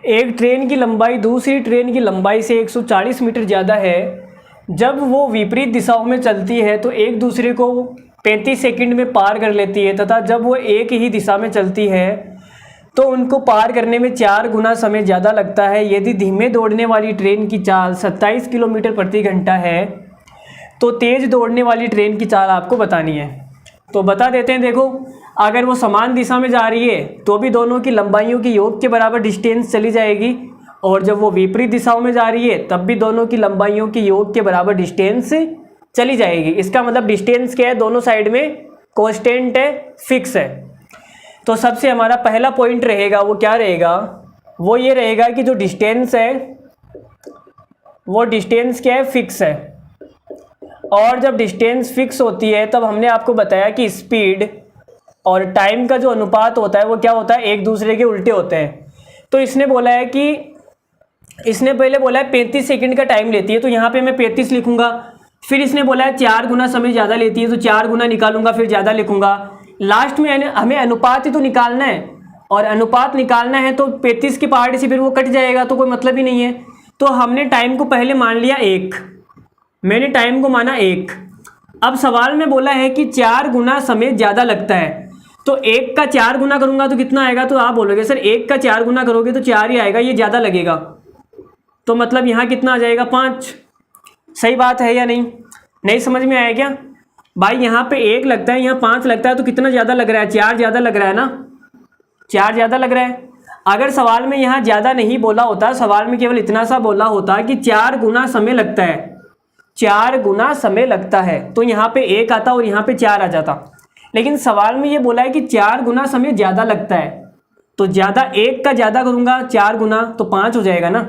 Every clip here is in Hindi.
एक ट्रेन की लंबाई दूसरी ट्रेन की लंबाई से 140 मीटर ज़्यादा है। जब वो विपरीत दिशाओं में चलती है तो एक दूसरे को 35 सेकंड में पार कर लेती है, तथा जब वो एक ही दिशा में चलती है तो उनको पार करने में 4 गुना समय ज़्यादा लगता है। यदि धीमे दौड़ने वाली ट्रेन की चाल 27 किलोमीटर प्रति घंटा है तो तेज़ दौड़ने वाली ट्रेन की चाल आपको बतानी है। तो बता देते हैं। देखो, अगर वो समान दिशा में जा रही है तो भी दोनों की लंबाइयों की योग के बराबर डिस्टेंस चली जाएगी, और जब वो विपरीत दिशाओं में जा रही है तब भी दोनों की लंबाइयों की योग के बराबर डिस्टेंस चली जाएगी। इसका मतलब डिस्टेंस क्या है, दोनों साइड में कांस्टेंट है, फिक्स है। तो सबसे हमारा पहला पॉइंट रहेगा वो क्या रहेगा, वो ये रहेगा कि जो डिस्टेंस है वो डिस्टेंस क्या है, फिक्स है। और जब डिस्टेंस फिक्स होती है तब हमने आपको बताया कि स्पीड और टाइम का जो अनुपात होता है वो क्या होता है, एक दूसरे के उल्टे होते हैं। तो इसने बोला है कि इसने पहले बोला है 35 सेकंड का टाइम लेती है, तो यहाँ पे मैं 35 लिखूंगा। फिर इसने बोला है 4 गुना समय ज़्यादा लेती है, तो 4 गुना निकालूंगा, फिर ज़्यादा लिखूंगा। लास्ट में हमें अनुपात ही तो निकालना है, और अनुपात निकालना है तो 35 के पार्ट से फिर वो कट जाएगा, तो कोई मतलब ही नहीं है। तो हमने टाइम को पहले मान लिया 1, मैंने टाइम को माना 1। अब सवाल में बोला है कि 4 गुना समय ज़्यादा लगता है, तो 1 का 4 गुना करूंगा तो कितना आएगा, तो आप बोलोगे सर 1 का 4 गुना करोगे तो 4 ही आएगा, ये ज़्यादा लगेगा। तो मतलब यहाँ कितना आ जाएगा, 5। सही बात है या नहीं, नहीं समझ में आया क्या भाई? यहाँ पे 1 लगता है, यहाँ 5 लगता है, तो कितना ज़्यादा लग रहा है, 4 ज़्यादा लग रहा है ना, 4 ज़्यादा लग रहा है। अगर सवाल में यहाँ ज़्यादा नहीं बोला होता, सवाल में केवल इतना सा बोला होता कि 4 गुना समय लगता है, 4 गुना समय लगता है, तो यहाँ पे 1 आता और यहाँ पे 4 आ जाता। लेकिन सवाल में ये बोला है कि 4 गुना समय ज़्यादा लगता है, तो ज़्यादा 1 का ज़्यादा करूँगा 4 गुना तो 5 हो जाएगा ना।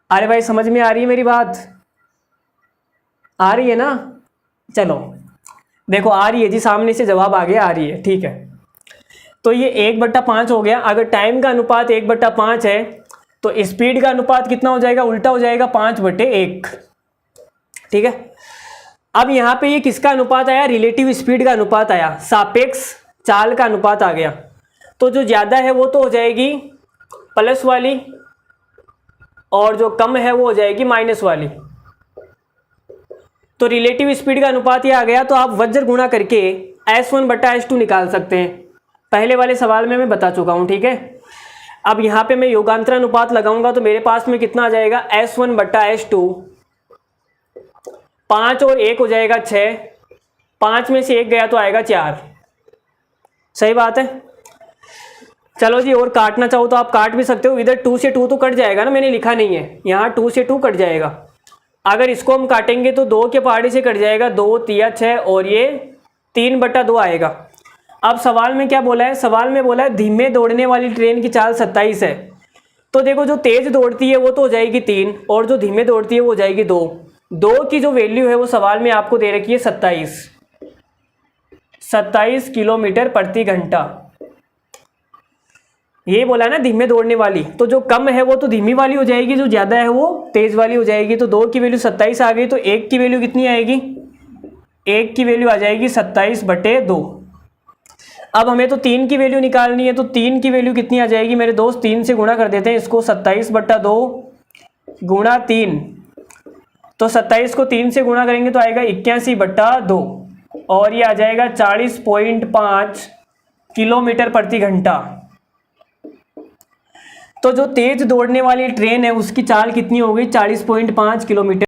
अरे भाई समझ में आ रही है मेरी बात, आ रही है ना? चलो देखो आ रही है जी, सामने से जवाब आ गया, आ रही है, ठीक है। तो ये 1/5 हो गया। अगर टाइम का अनुपात 1/5 है तो स्पीड का अनुपात कितना हो जाएगा, उल्टा हो जाएगा, 5/1। ठीक है। अब यहाँ पे ये किसका अनुपात आया, रिलेटिव स्पीड का अनुपात आया, सापेक्ष चाल का अनुपात आ गया। तो जो ज़्यादा है वो तो हो जाएगी प्लस वाली, और जो कम है वो हो जाएगी माइनस वाली। तो रिलेटिव स्पीड का अनुपात ये आ गया। तो आप वज्र गुणा करके S1/S2 निकाल सकते हैं, पहले वाले सवाल में मैं बता चुका हूँ। ठीक है। अब यहाँ पे मैं योगांतर अनुपात लगाऊंगा तो मेरे पास में कितना आ जाएगा, S1/S2, 5 और 1 हो जाएगा 6, 5 में से 1 गया तो आएगा 4। सही बात है। चलो जी, और काटना चाहो तो आप काट भी सकते हो, इधर 2 से 2 तो कट जाएगा ना, मैंने लिखा नहीं है, यहाँ 2 से 2 कट जाएगा। अगर इसको हम काटेंगे तो 2 के पहाड़ी से कट जाएगा, 2 3 6, और ये 3/2 आएगा। अब सवाल में क्या बोला है, सवाल में बोला है धीमे दौड़ने वाली ट्रेन की चाल 27 है। तो देखो जो तेज दौड़ती है वो तो हो जाएगी 3, और जो धीमे दौड़ती है वो हो जाएगी 2। 2 की जो वैल्यू है वो सवाल में आपको दे रखी है 27 किलोमीटर प्रति घंटा। ये बोला ना धीमे दौड़ने वाली, तो जो कम है वो तो धीमी वाली हो जाएगी, जो ज़्यादा है वो तेज वाली हो जाएगी। तो 2 की वैल्यू 27 आ गई, तो 1 की वैल्यू कितनी आएगी, 1 की वैल्यू आ जाएगी 27/2। अब हमें तो 3 की वैल्यू निकालनी है, तो 3 की वैल्यू कितनी आ जाएगी मेरे दोस्त, 3 से गुणा कर देते हैं इसको, 27/2 गुणा 3। तो 27 को 3 से गुणा करेंगे तो आएगा 81/2, और ये आ जाएगा 40.5 किलोमीटर प्रति घंटा। तो जो तेज दौड़ने वाली ट्रेन है उसकी चाल कितनी हो गई, 40.5 किलोमीटर।